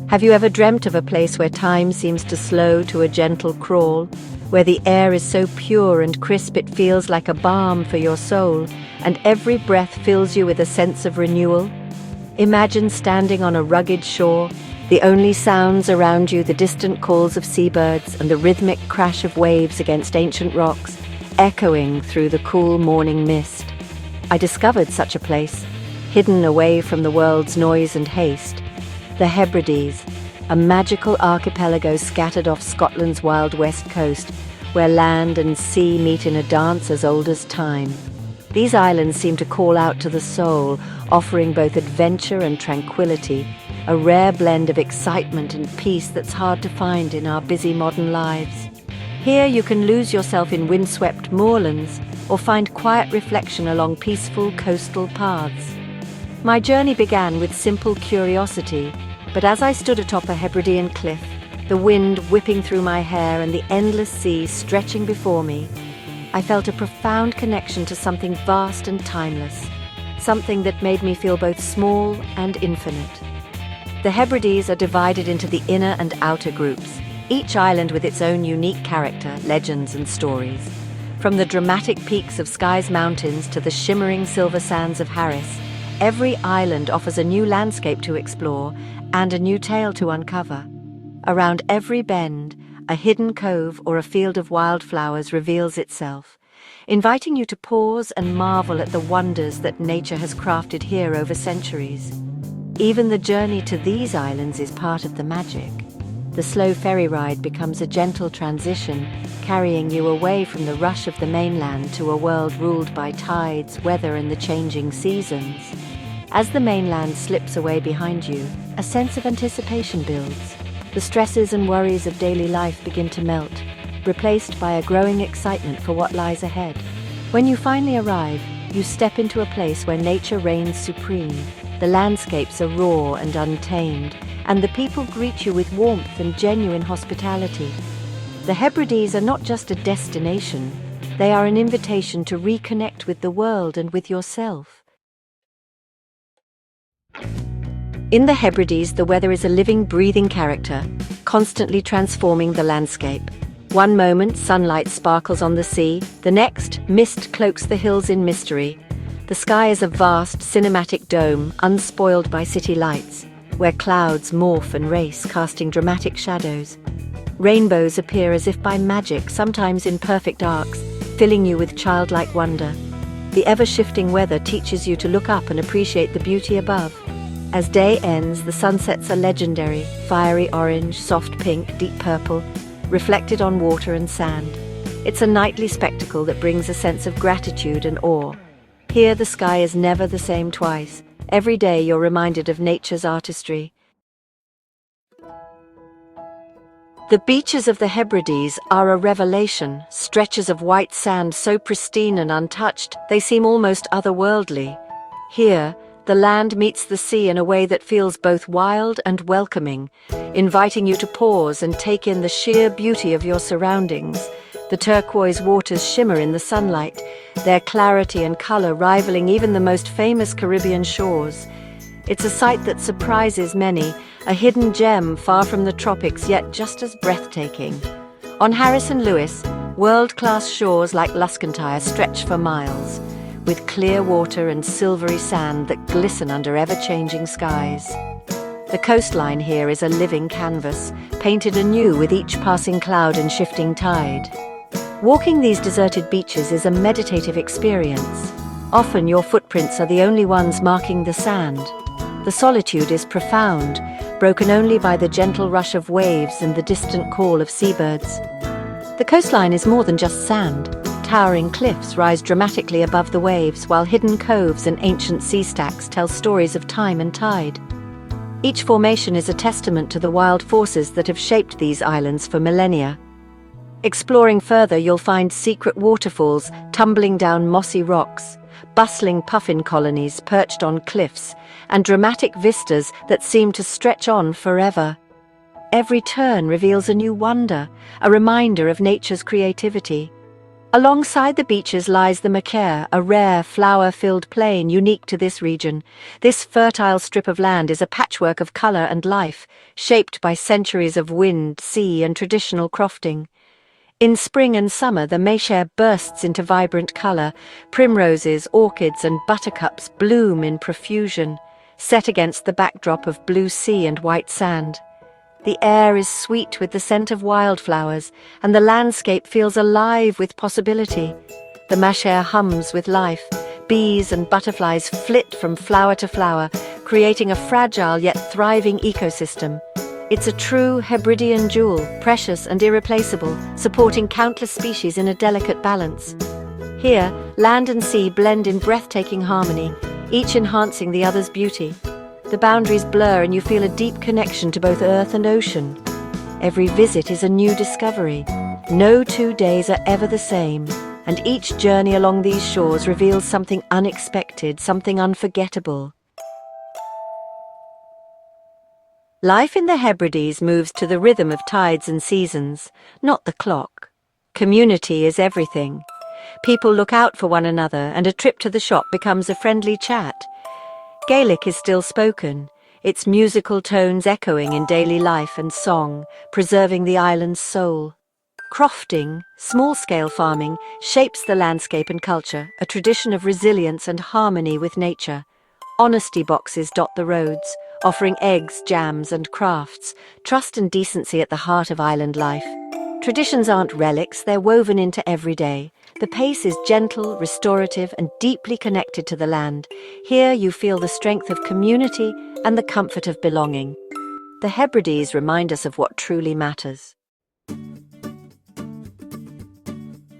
Have you ever dreamt of a place where time seems to slow to a gentle crawl, where the air is so pure and crisp it feels like a balm for your soul, and every breath fills you with a sense of renewal? Imagine standing on a rugged shore, the only sounds around you the distant calls of seabirds and the rhythmic crash of waves against ancient rocks, echoing through the cool morning mist. I discovered such a place, hidden away from the world's noise and haste. The Hebrides, a magical archipelago scattered off Scotland's wild west coast, where land and sea meet in a dance as old as time. These islands seem to call out to the soul, offering both adventure and tranquility, a rare blend of excitement and peace that's hard to find in our busy modern lives. Here you can lose yourself in windswept moorlands or find quiet reflection along peaceful coastal paths. My journey began with simple curiosity, but as I stood atop a Hebridean cliff, the wind whipping through my hair and the endless sea stretching before me, I felt a profound connection to something vast and timeless, something that made me feel both small and infinite. The Hebrides are divided into the inner and outer groups, each island with its own unique character, legends and stories. From the dramatic peaks of Skye's mountains to the shimmering silver sands of Harris, every island offers a new landscape to explore and a new tale to uncover. Around every bend, a hidden cove or a field of wildflowers reveals itself, inviting you to pause and marvel at the wonders that nature has crafted here over centuries. Even the journey to these islands is part of the magic. The slow ferry ride becomes a gentle transition, carrying you away from the rush of the mainland to a world ruled by tides, weather, and the changing seasons. As the mainland slips away behind you, a sense of anticipation builds. The stresses and worries of daily life begin to melt, replaced by a growing excitement for what lies ahead. When you finally arrive, you step into a place where nature reigns supreme. The landscapes are raw and untamed, and the people greet you with warmth and genuine hospitality. The Hebrides are not just a destination, they are an invitation to reconnect with the world and with yourself. In the Hebrides, the weather is a living, breathing character, constantly transforming the landscape. One moment, sunlight sparkles on the sea, the next, mist cloaks the hills in mystery. The sky is a vast, cinematic dome, unspoiled by city lights, where clouds morph and race, casting dramatic shadows. Rainbows appear as if by magic, sometimes in perfect arcs, filling you with childlike wonder. The ever-shifting weather teaches you to look up and appreciate the beauty above. As day ends, the sunsets are legendary, fiery orange, soft pink, deep purple, reflected on water and sand. It's a nightly spectacle that brings a sense of gratitude and awe. Here the sky is never the same twice. Every day you're reminded of nature's artistry. The beaches of the Hebrides are a revelation, stretches of white sand so pristine and untouched they seem almost otherworldly. Here, the land meets the sea in a way that feels both wild and welcoming, inviting you to pause and take in the sheer beauty of your surroundings. The turquoise waters shimmer in the sunlight, their clarity and color rivaling even the most famous Caribbean shores. It's a sight that surprises many, a hidden gem far from the tropics, yet just as breathtaking. On Harris and Lewis, world-class shores like Luscantire stretch for miles, with clear water and silvery sand that glisten under ever-changing skies. The coastline here is a living canvas, painted anew with each passing cloud and shifting tide. Walking these deserted beaches is a meditative experience. Often your footprints are the only ones marking the sand. The solitude is profound, broken only by the gentle rush of waves and the distant call of seabirds. The coastline is more than just sand. Towering cliffs rise dramatically above the waves, while hidden coves and ancient sea stacks tell stories of time and tide. Each formation is a testament to the wild forces that have shaped these islands for millennia. Exploring further, you'll find secret waterfalls tumbling down mossy rocks, bustling puffin colonies perched on cliffs, and dramatic vistas that seem to stretch on forever. Every turn reveals a new wonder, a reminder of nature's creativity. Alongside the beaches lies the Macaire, a rare, flower-filled plain unique to this region. This fertile strip of land is a patchwork of colour and life, shaped by centuries of wind, sea, and traditional crofting. In spring and summer, the Macaire bursts into vibrant colour. Primroses, orchids, and buttercups bloom in profusion, set against the backdrop of blue sea and white sand. The air is sweet with the scent of wildflowers, and the landscape feels alive with possibility. The Macaire hums with life. Bees and butterflies flit from flower to flower, creating a fragile yet thriving ecosystem. It's a true Hebridean jewel, precious and irreplaceable, supporting countless species in a delicate balance. Here, land and sea blend in breathtaking harmony, each enhancing the other's beauty. The boundaries blur and you feel a deep connection to both earth and ocean. Every visit is a new discovery. No 2 days are ever the same, and each journey along these shores reveals something unexpected, something unforgettable. Life in the Hebrides moves to the rhythm of tides and seasons, not the clock. Community is everything. People look out for one another, and a trip to the shop becomes a friendly chat. Gaelic is still spoken, its musical tones echoing in daily life and song, preserving the island's soul. Crofting, small-scale farming, shapes the landscape and culture, a tradition of resilience and harmony with nature. Honesty boxes dot the roads, offering eggs, jams, and crafts, trust and decency at the heart of island life. Traditions aren't relics, they're woven into every day. The pace is gentle, restorative, and deeply connected to the land. Here you feel the strength of community and the comfort of belonging. The Hebrides remind us of what truly matters.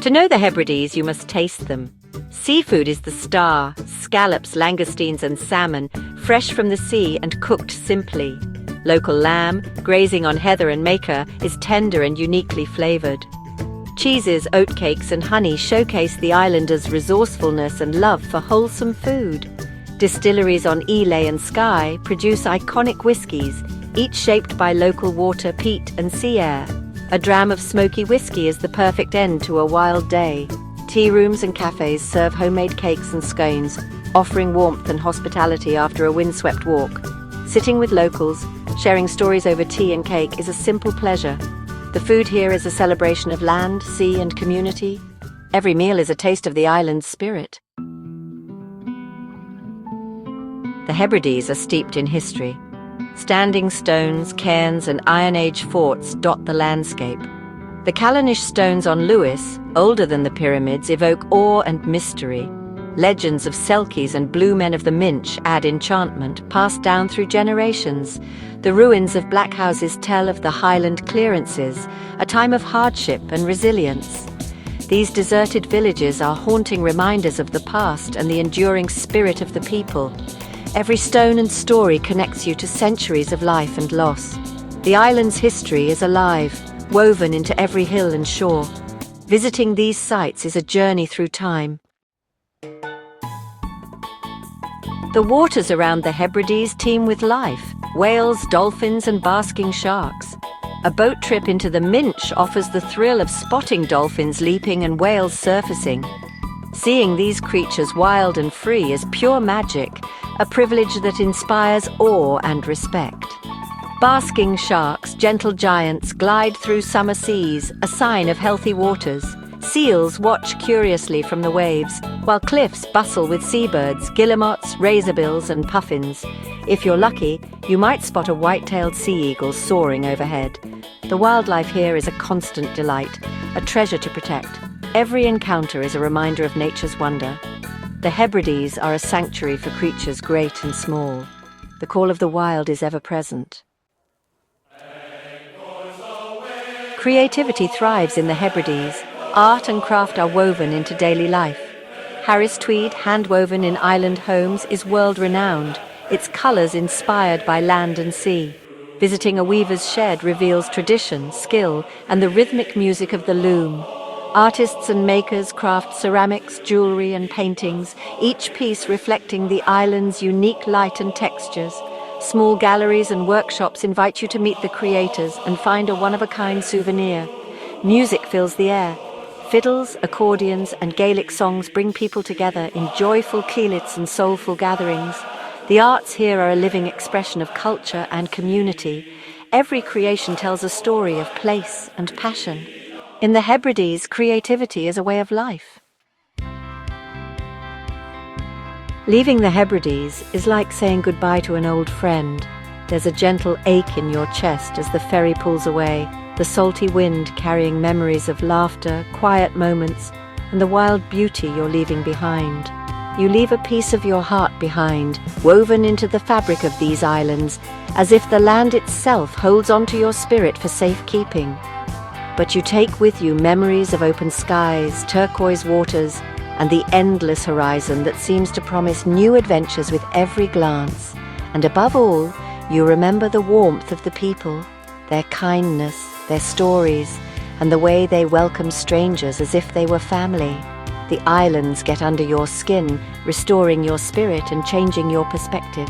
To know the Hebrides, you must taste them. Seafood is the star: scallops, langoustines, and salmon, fresh from the sea and cooked simply. Local lamb, grazing on heather and maker, is tender and uniquely flavoured. Cheeses, oatcakes, and honey showcase the islanders' resourcefulness and love for wholesome food. Distilleries on Ely and Skye produce iconic whiskies, each shaped by local water, peat, and sea air. A dram of smoky whiskey is the perfect end to a wild day. Tea rooms and cafes serve homemade cakes and scones, offering warmth and hospitality after a windswept walk. Sitting with locals, sharing stories over tea and cake is a simple pleasure. The food here is a celebration of land, sea, and community. Every meal is a taste of the island's spirit. The Hebrides are steeped in history. Standing stones, cairns, and Iron Age forts dot the landscape. The Callanish stones on Lewis, older than the pyramids, evoke awe and mystery. Legends of Selkies and Blue Men of the Minch add enchantment, passed down through generations. The ruins of black houses tell of the Highland clearances, a time of hardship and resilience. These deserted villages are haunting reminders of the past and the enduring spirit of the people. Every stone and story connects you to centuries of life and loss. The island's history is alive, woven into every hill and shore. Visiting these sites is a journey through time. The waters around the Hebrides teem with life: whales, dolphins, and basking sharks. A boat trip into the Minch offers the thrill of spotting dolphins leaping and whales surfacing. Seeing these creatures wild and free is pure magic, a privilege that inspires awe and respect. Basking sharks, gentle giants, glide through summer seas, a sign of healthy waters. Seals watch curiously from the waves, while cliffs bustle with seabirds, guillemots, razorbills, and puffins. If you're lucky, you might spot a white-tailed sea eagle soaring overhead. The wildlife here is a constant delight, a treasure to protect. Every encounter is a reminder of nature's wonder. The Hebrides are a sanctuary for creatures great and small. The call of the wild is ever present. Creativity thrives in the Hebrides. Art and craft are woven into daily life. Harris tweed, hand-woven in island homes, is world-renowned, its colours inspired by land and sea. Visiting a weaver's shed reveals tradition, skill, and the rhythmic music of the loom. Artists and makers craft ceramics, jewellery, and paintings, each piece reflecting the island's unique light and textures. Small galleries and workshops invite you to meet the creators and find a one-of-a-kind souvenir. Music fills the air. Fiddles, accordions, and Gaelic songs bring people together in joyful keelits and soulful gatherings. The arts here are a living expression of culture and community. Every creation tells a story of place and passion. In the Hebrides, creativity is a way of life. Leaving the Hebrides is like saying goodbye to an old friend. There's a gentle ache in your chest as the ferry pulls away, the salty wind carrying memories of laughter, quiet moments, and the wild beauty you're leaving behind. You leave a piece of your heart behind, woven into the fabric of these islands, as if the land itself holds onto your spirit for safekeeping. But you take with you memories of open skies, turquoise waters, and the endless horizon that seems to promise new adventures with every glance. And above all, you remember the warmth of the people, their kindness, their stories, and the way they welcome strangers as if they were family. The islands get under your skin, restoring your spirit and changing your perspective.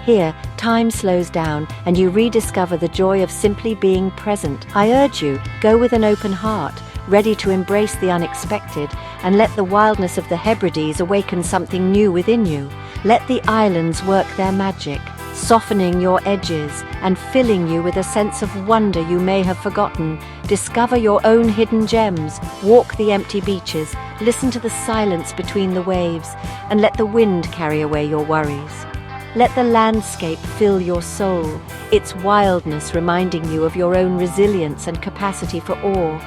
Here, time slows down and you rediscover the joy of simply being present. I urge you, go with an open heart, ready to embrace the unexpected, and let the wildness of the Hebrides awaken something new within you. Let the islands work their magic, softening your edges and filling you with a sense of wonder you may have forgotten. Discover your own hidden gems, walk the empty beaches, listen to the silence between the waves, and let the wind carry away your worries. Let the landscape fill your soul, its wildness reminding you of your own resilience and capacity for awe.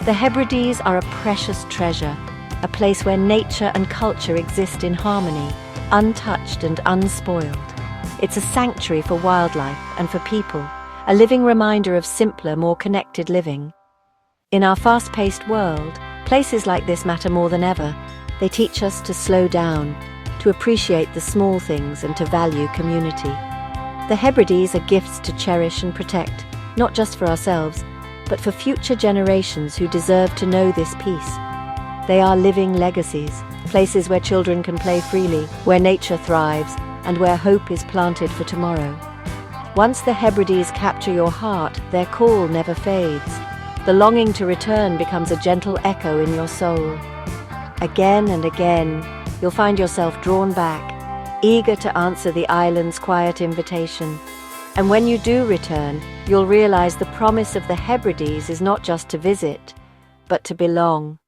The Hebrides are a precious treasure, a place where nature and culture exist in harmony, untouched and unspoiled. It's a sanctuary for wildlife and for people, a living reminder of simpler, more connected living. In our fast-paced world, places like this matter more than ever. They teach us to slow down, to appreciate the small things and to value community. The Hebrides are gifts to cherish and protect, not just for ourselves, but for future generations who deserve to know this peace. They are living legacies, places where children can play freely, where nature thrives, and where hope is planted for tomorrow. Once the Hebrides capture your heart, their call never fades. The longing to return becomes a gentle echo in your soul. Again and again, you'll find yourself drawn back, eager to answer the island's quiet invitation. And when you do return, you'll realize the promise of the Hebrides is not just to visit, but to belong.